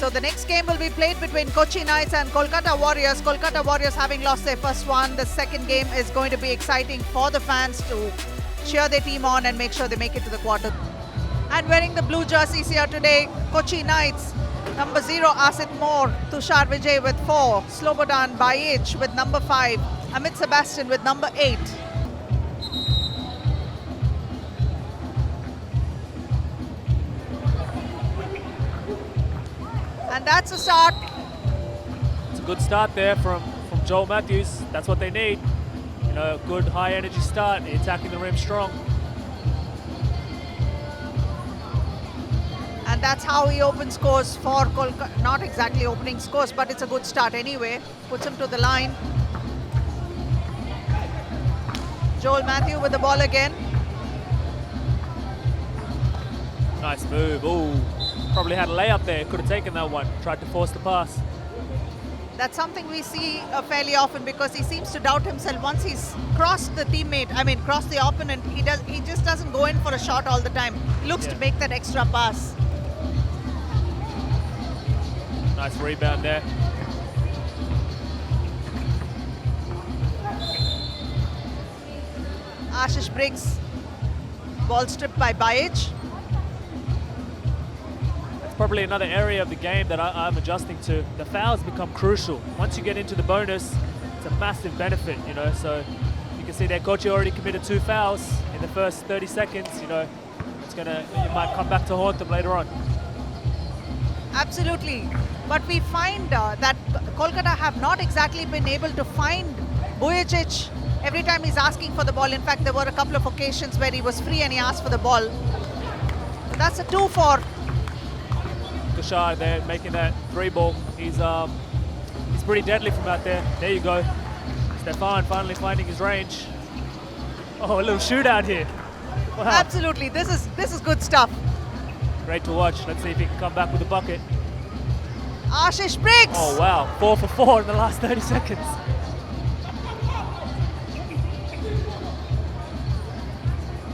So the next game will be played between Kochi Knights and Kolkata Warriors. Kolkata Warriors having lost their first one. The second game is going to be exciting for the fans to cheer their team on and make sure they make it to the quarter. And wearing the blue jerseys here today, Kochi Knights, number 0, Asit Moore, Tushar Vijay with 4, Slobodan Bajic with number 5, Amit Sebastian with number 8. And that's a start. It's a good start there from Joel Matthews. That's what they need. You know, a good high energy start, attacking the rim strong. And that's how he opens scores for Kolkata. Not exactly opening scores, but it's a good start anyway. Puts him to the line. Joel Matthew with the ball again. Nice move. Ooh, probably had a layup there. Could have taken that one. Tried to force the pass. That's something we see fairly often because he seems to doubt himself. Once he's crossed the teammate, crossed the opponent, he just doesn't go in for a shot all the time. He looks to make that extra pass. Nice rebound there. Ashish Briggs, ball stripped by Bajic. Probably another area of the game that I'm adjusting to. The fouls become crucial. Once you get into the bonus, it's a massive benefit, you know. So you can see that Kochi already committed 2 fouls in the first 30 seconds. You know, it might come back to haunt them later on. Absolutely. But we find that Kolkata have not exactly been able to find Bujicic every time he's asking for the ball. In fact, there were a couple of occasions where he was free and he asked for the ball. So that's a 2 for Tushar there making that 3 ball. He's pretty deadly from out there. There you go. Stefan finally finding his range. Oh, a little shootout here. Wow. Absolutely. This is good stuff. Great to watch. Let's see if he can come back with a bucket. Ashish Briggs. Oh wow, 4 for 4 in the last 30 seconds.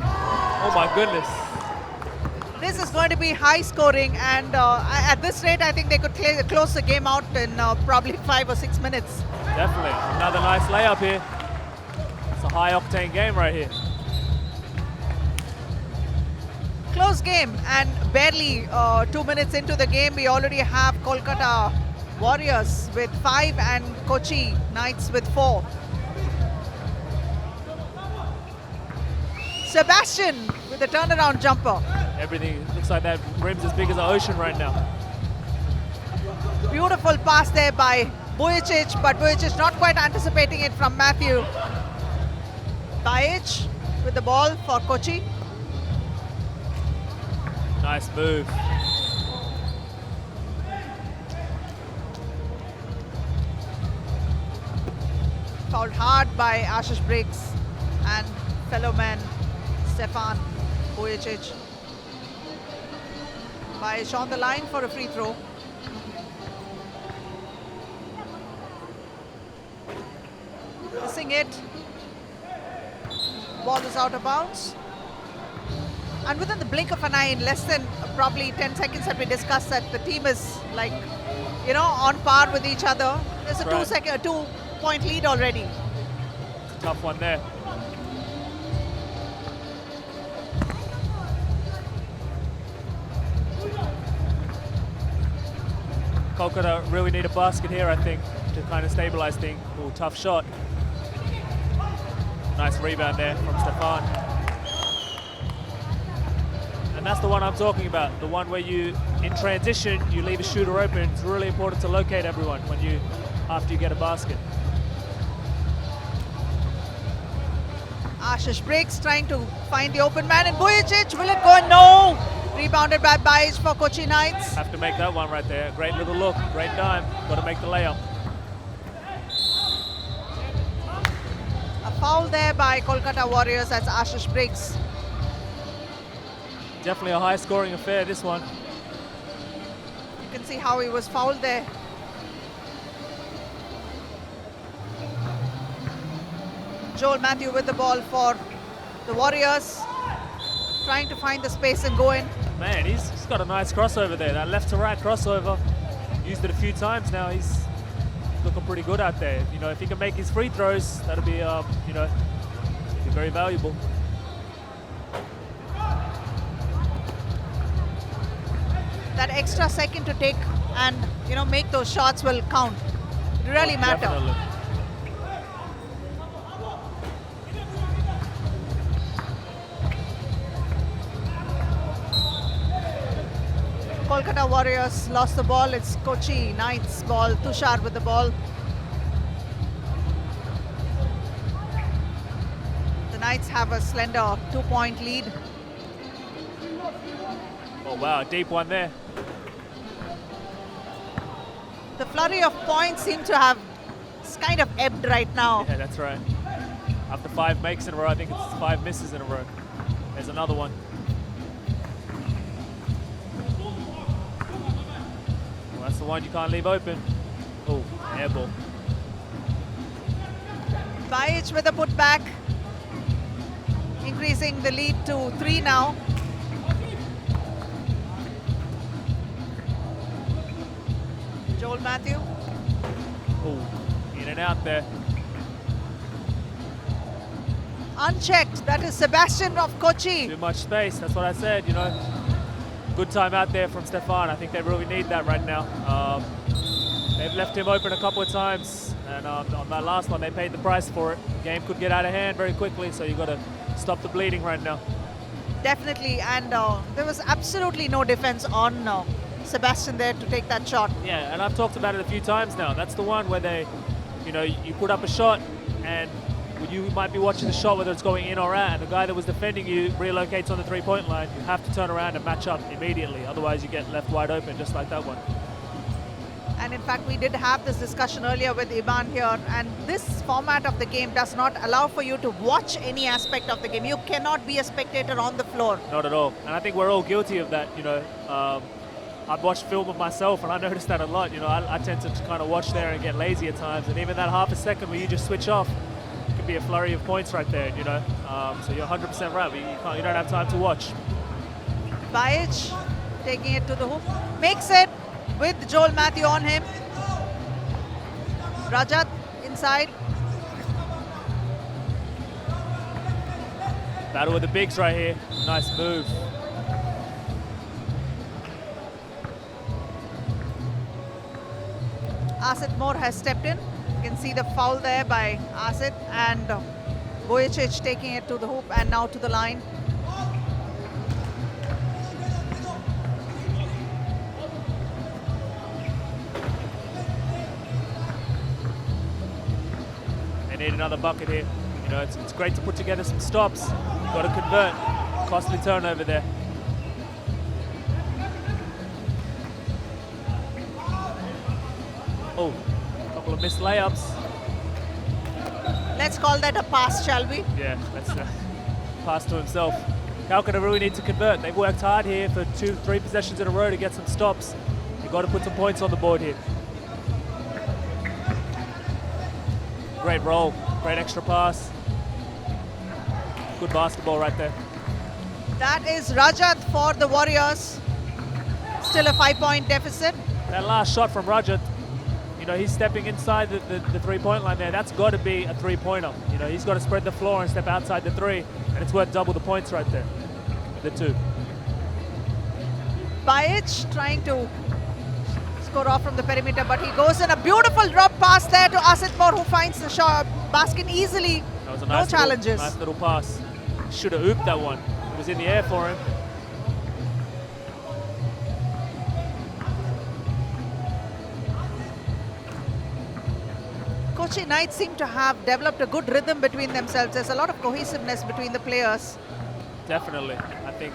Oh my goodness. This is going to be high scoring, and at this rate I think they could close the game out in probably 5 or 6 minutes. Definitely. Another nice layup here. It's a high octane game right here. Close game, and barely 2 minutes into the game we already have Kolkata Warriors with 5 and Kochi Knights with 4. Sebastian with a turnaround jumper. Everything looks like that rim's as big as the ocean right now. Beautiful pass there by Bujicic, but Bujicic not quite anticipating it from Matthew. Bajic with the ball for Kochi. Nice move. Fouled hard by Ashish Briggs and fellow man Stefan Bujicic. Bajic on the line for a free throw. Missing it. Ball is out of bounds. And within the blink of an eye, in less than probably 10 seconds that we discussed, that the team is like, on par with each other. There's a Right. 2-point lead already. It's a tough one there. Kolkata really need a basket here, I think, to kind of stabilize things. Ooh, tough shot. Nice rebound there from Stefan. And that's the one I'm talking about. The one where in transition, you leave a shooter open. It's really important to locate everyone after you get a basket. Ashish Briggs trying to find the open man, and Bujicic, will it go? No! Rebounded by Bajic for Kochi Knights. Have to make that one right there. Great little look, great dime. Got to make the layup. A foul there by Kolkata Warriors. That's Ashish Briggs. Definitely a high-scoring affair, this one. You can see how he was fouled there. Joel Matthew with the ball for the Warriors. Trying to find the space and go in. Man, he's got a nice crossover there. That left to right crossover. used it a few times now. He's looking pretty good out there. You know, if he can make his free throws, that'll be, you know, be very valuable. That extra second to take and, you know, make those shots will count. Really matter. Definitely. Kolkata Warriors lost the ball. It's Kochi Knights ball. Tushar with the ball. The Knights have a slender 2-point lead. Oh wow, a deep one there. The flurry of points seem to have kind of ebbed right now. Yeah, that's right. After 5 makes in a row, I think it's 5 misses in a row. There's another one. Well, that's the one you can't leave open. Oh, air ball. Bajic with a putback, increasing the lead to 3 now. Joel Matthew. Oh, in and out there. Unchecked. That is Sebastian of Kochi. Too much space, that's what I said, you know. Good time out there from Stefan. I think they really need that right now. They've left him open a couple of times, and on that last one, they paid the price for it. The game could get out of hand very quickly, so you've got to stop the bleeding right now. Definitely, and there was absolutely no defense on Sebastian there to take that shot. Yeah, and I've talked about it a few times now. That's the one where they, you know, you put up a shot and you might be watching the shot whether it's going in or out, and the guy that was defending you relocates on the three-point line. You have to turn around and match up immediately, otherwise you get left wide open, just like that one. And in fact, we did have this discussion earlier with Iban here, and this format of the game does not allow for you to watch any aspect of the game. You cannot be a spectator on the floor. Not at all, and I think we're all guilty of that, you know. I've watched film of myself, and I noticed that a lot. You know, I tend to kind of watch there and get lazy at times, and even that half a second where you just switch off could be a flurry of points right there, you know. So you're 100% right. You don't have time to watch. Bajic taking it to the hoop, makes it with Joel Matthew on him. Rajat inside. Battle with the bigs right here. Nice move. Asit Moore has stepped in. You can see the foul there by Asit, and Vujicic taking it to the hoop and now to the line. They need another bucket here. You know, it's great to put together some stops. Got to convert. Costly turnover there. Oh, a couple of missed layups. Let's call that a pass, shall we? Yeah, that's pass to himself. Kolkata really need to convert. They've worked hard here for 2-3 possessions in a row to get some stops. You've got to put some points on the board here. Great roll, great extra pass. Good basketball right there. That is Rajat for the Warriors. Still a 5-point deficit. That last shot from Rajat, you know, he's stepping inside the three-point line there. That's got to be a three-pointer. You know, he's got to spread the floor and step outside the three, and it's worth double the points right there. The two. Bajic trying to score off from the perimeter, but he goes in a beautiful drop pass there to Asit Moore, who finds the shot basket easily. That was a nice no challenges. Nice little pass. Should have ooped that one. It was in the air for him. Kochi Knights seem to have developed a good rhythm between themselves. There's a lot of cohesiveness between the players. Definitely. I think,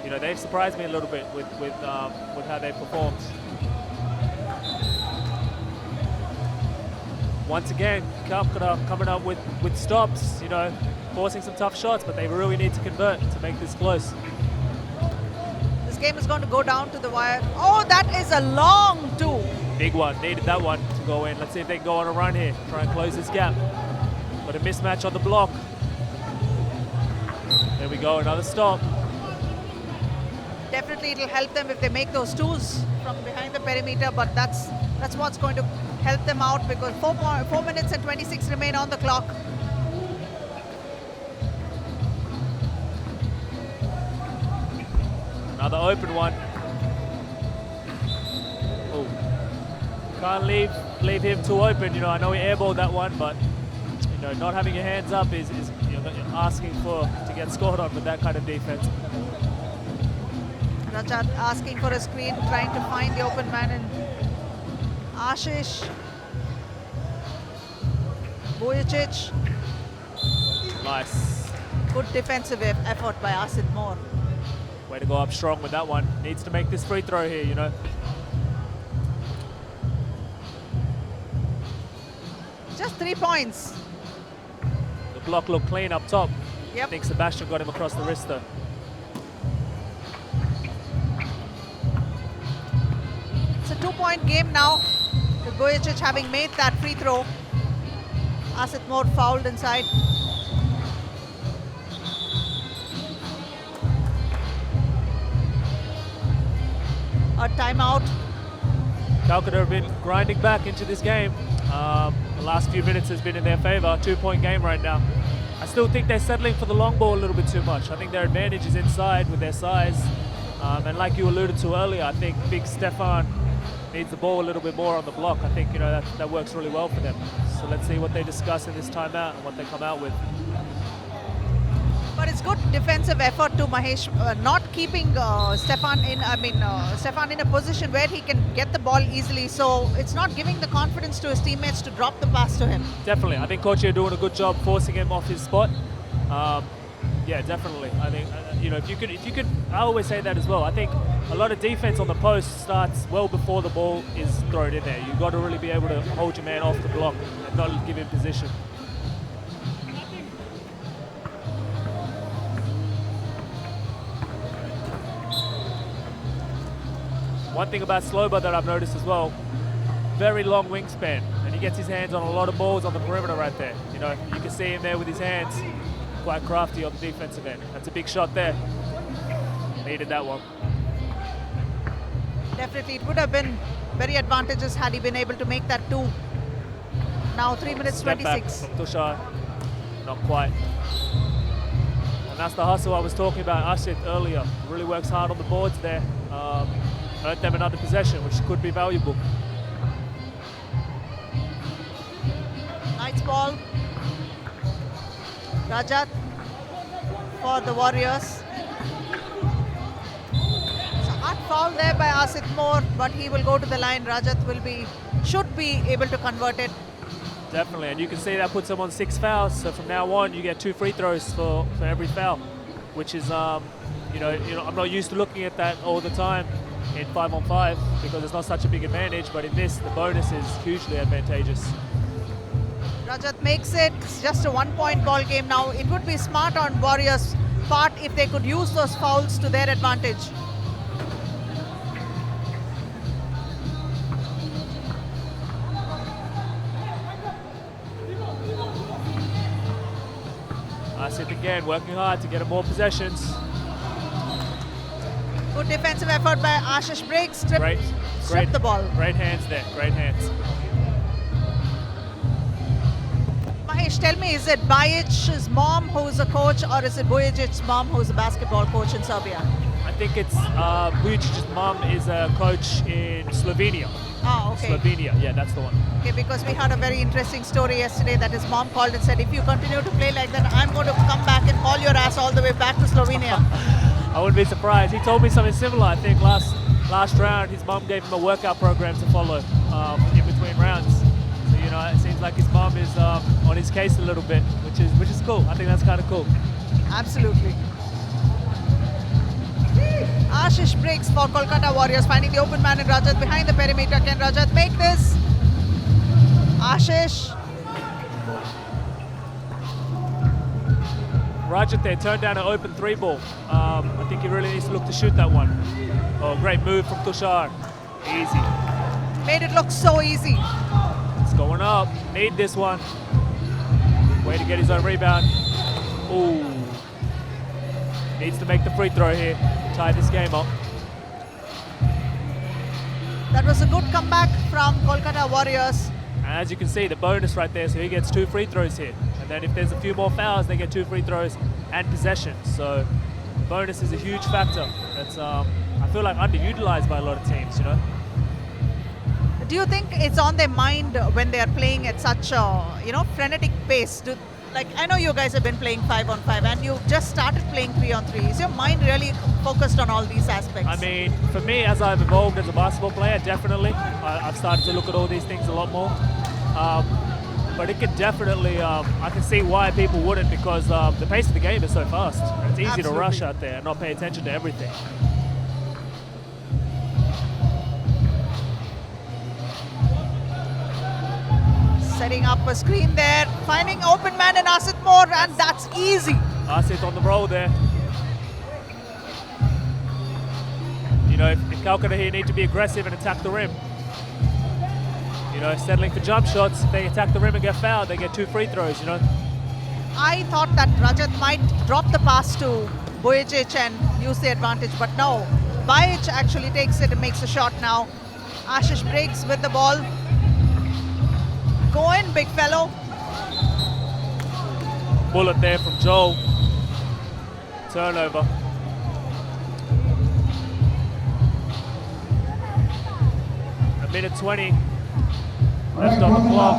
you know, they've surprised me a little bit with how they performed. Once again, Kolkata coming up with stops, you know, forcing some tough shots, but they really need to convert to make this close. This game is going to go down to the wire. Oh, that is a long two. Big one, needed that one to go in. Let's see if they can go on a run here, try and close this gap. Got a mismatch on the block. There we go, another stop. Definitely it'll help them if they make those twos. from behind the perimeter, but that's what's going to help them out because 4 minutes and 26 remain on the clock. Another open one. Oh, can't leave him too open. You know, I know he airballed that one, but you know, not having your hands up is you're asking to get scored on with that kind of defense. Rajat asking for a screen, trying to find the open man, and Ashish, Vujicic. Nice. Good defensive effort by Asit Moore. Way to go up strong with that one. Needs to make this free throw here, you know. Just 3 points. The block looked clean up top. Yep. I think Sebastian got him across the wrist though. It's a 2-point game now. With Vujicic having made that free throw. Asit Moore fouled inside. A timeout. Kolkata have been grinding back into this game. The last few minutes has been in their favor. 2-point game right now. I still think they're settling for the long ball a little bit too much. I think their advantage is inside with their size. And like you alluded to earlier, I think big Stefan needs the ball a little bit more on the block. I think, you know, that works really well for them. So let's see what they discuss in this timeout and what they come out with. But it's good defensive effort to Mahesh, not keeping Stefan in a position where he can get the ball easily. So it's not giving the confidence to his teammates to drop the pass to him. Definitely, I think Kochi are doing a good job forcing him off his spot. Yeah, definitely. I think you know, if you could, I always say that as well. I think a lot of defense on the post starts well before the ball is thrown in there. You've got to really be able to hold your man off the block and not give him position. One thing about Sloba that I've noticed as well, very long wingspan, and he gets his hands on a lot of balls on the perimeter right there. You know, you can see him there with his hands, quite crafty on the defensive end. That's a big shot there. Needed that one. Definitely, it would have been very advantageous had he been able to make that 2. Now 3 minutes Step 26. back from Tushar, not quite. And that's the hustle I was talking about, Ashit, earlier. Really works hard on the boards there. Earned them another possession, which could be valuable. Nice ball. Rajat for the Warriors. It's a hard foul there by Asit Moore, but he will go to the line. Rajat should be able to convert it. Definitely, and you can see that puts him on 6 fouls. So from now on, you get 2 free throws for every foul, which is, you know, I'm not used to looking at that all the time in 5-on-5 because it's not such a big advantage, but in this, the bonus is hugely advantageous. Rajat makes it. It's just a 1-point ball game now. It would be smart on Warriors' part if they could use those fouls to their advantage. Asit again, working hard to get him more possessions. Good defensive effort by Ashish. Break, strip the ball. Great hands there, great hands. Mahesh, tell me, is it Bajic's mom who's a coach or is it Vujicic's mom who's a basketball coach in Serbia? I think it's Vujicic's mom is a coach in Slovenia. Ah, okay. Slovenia, yeah, that's the one. Okay, because we had a very interesting story yesterday that his mom called and said, if you continue to play like that, I'm going to come back and call your ass all the way back to Slovenia. I wouldn't be surprised. He told me something similar. I think last round, his mom gave him a workout program to follow in between rounds. So, you know, it seems like his mom is on his case a little bit, which is cool. I think that's kind of cool. Absolutely. Ashish breaks for Kolkata Warriors, finding the open man in Rajat behind the perimeter. Can Rajat make this? Ashish. Rajat there turned down an open 3 ball. I think he really needs to look to shoot that one. Oh, great move from Tushar. Easy. Made it look so easy. It's going up. Need this one. Way to get his own rebound. Ooh. Needs to make the free throw here. Tie this game up. That was a good comeback from Kolkata Warriors. And as you can see, the bonus right there, so he gets 2 free throws here. And then if there's a few more fouls, they get 2 free throws and possession. So bonus is a huge factor. That's I feel like underutilized by a lot of teams, you know. Do you think it's on their mind when they are playing at such a frenetic pace? Like, I know you guys have been playing 5-on-5 and you just started playing 3-on-3. Is your mind really focused on all these aspects? I mean, for me, as I've evolved as a basketball player, definitely. I've started to look at all these things a lot more. But it could definitely, I can see why people wouldn't, because the pace of the game is so fast. It's easy to rush out there and not pay attention to everything. Setting up a screen there, finding open man in Asit Moore, and that's easy. Asit on the roll there. You know, if Kolkata here need to be aggressive and attack the rim. You know, settling for jump shots, if they attack the rim and get fouled, they get 2 free throws, you know. I thought that Rajat might drop the pass to Bojacic and use the advantage, but no. Bajic actually takes it and makes a shot now. Ashish Briggs with the ball. Go in, big fellow. Bullet there from Joel. Turnover. A minute 20 left on the clock.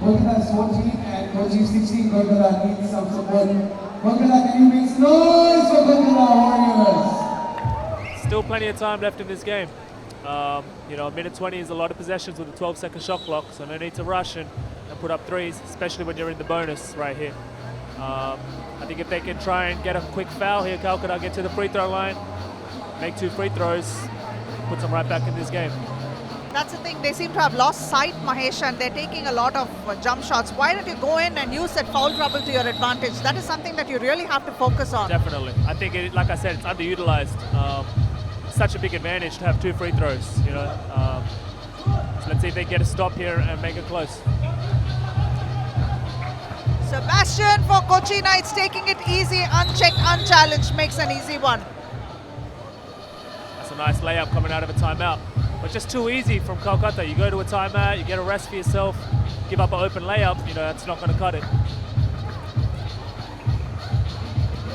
Kolkata 14 and Kochi 16. Kolkata needs some support. Kolkata, can you make some noise for Kolkata Warriors? Still plenty of time left in this game. You know, a minute 20 is a lot of possessions with a 12-second shot clock, so no need to rush and put up threes, especially when you're in the bonus right here. I think if they can try and get a quick foul here, Kolkata get to the free throw line, make 2 free throws, puts them right back in this game. That's the thing, they seem to have lost sight, Mahesh, and they're taking a lot of jump shots. Why don't you go in and use that foul trouble to your advantage? That is something that you really have to focus on. Definitely. I think, like I said, it's underutilized. Such a big advantage to have 2 free throws, you know. So let's see if they get a stop here and make it close. Sebastian for Kochi Knights taking it easy, unchecked, unchallenged, makes an easy one. That's a nice layup coming out of a timeout. But just too easy from Kolkata. You go to a timeout, you get a rest for yourself, give up an open layup, you know, that's not going to cut it.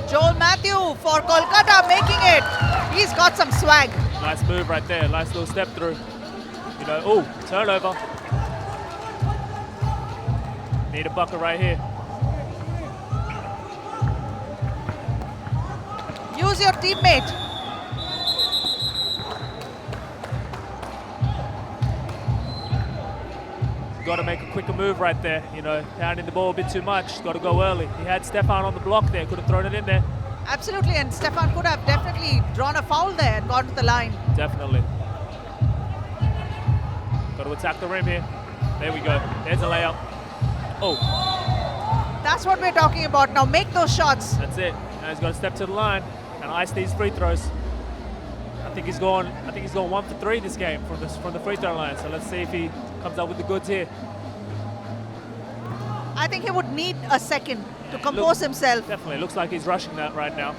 Joel Matthew for Kolkata making it. He's got some swag. Nice move right there, nice little step through. You know, oh, turnover. Need a bucket right here. Use your teammate. Got to make a quicker move right there, you know, pounding the ball a bit too much, got to go early. He had Stefan on the block there, could have thrown it in there. Absolutely, and Stefan could have definitely drawn a foul there and gone to the line. Definitely. Got to attack the rim here. There we go, there's a layup. Oh. That's what we're talking about now, make those shots. That's it, now he's got to step to the line and ice these free throws. I think he's gone 1 for 3 this game from the free throw line, so let's see if he comes up with the goods here. I think he would need a second to compose himself. Definitely, looks like he's rushing that right now.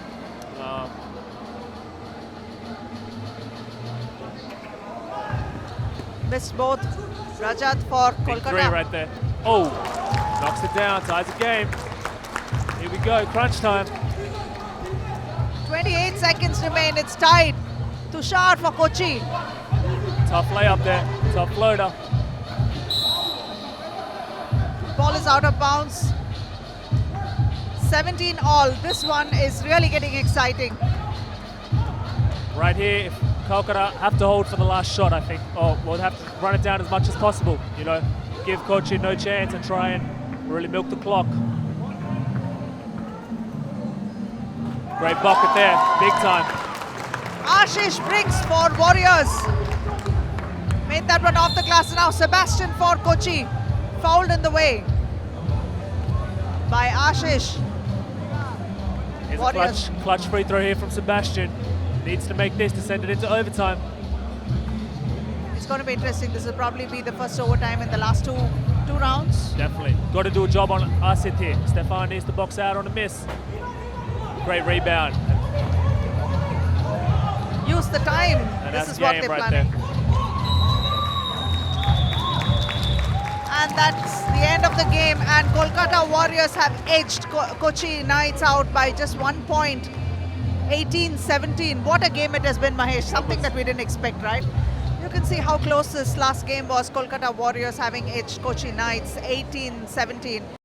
Missed both. Rajat for Big Kolkata. 3 right there. Oh, knocks it down, ties the game. Here we go, crunch time. 28 seconds remain, it's tied. Tushar for Kochi. Tough layup there, tough floater. Ball is out of bounds. 17 all. This one is really getting exciting. Right here, if Kolkata have to hold for the last shot, I think. Oh, we'll have to run it down as much as possible. You know, give Kochi no chance and try and really milk the clock. Great bucket there, big time. Ashish Briggs for Warriors. Made that one off the glass. Now Sebastian for Kochi. Fouled in the way by Ashish. Here's a clutch free throw here from Sebastian. Needs to make this to send it into overtime. It's going to be interesting. This will probably be the first overtime in the last two rounds. Definitely. Got to do a job on Asit here. Stefan needs to box out on a miss. Great rebound. Use the time. And this that's is what game they're right planning. there. And that's the end of the game. And Kolkata Warriors have edged Kochi Knights out by just 1 point. 18-17. What a game it has been, Mahesh. Something that we didn't expect, right? You can see how close this last game was. Kolkata Warriors having edged Kochi Knights 18-17.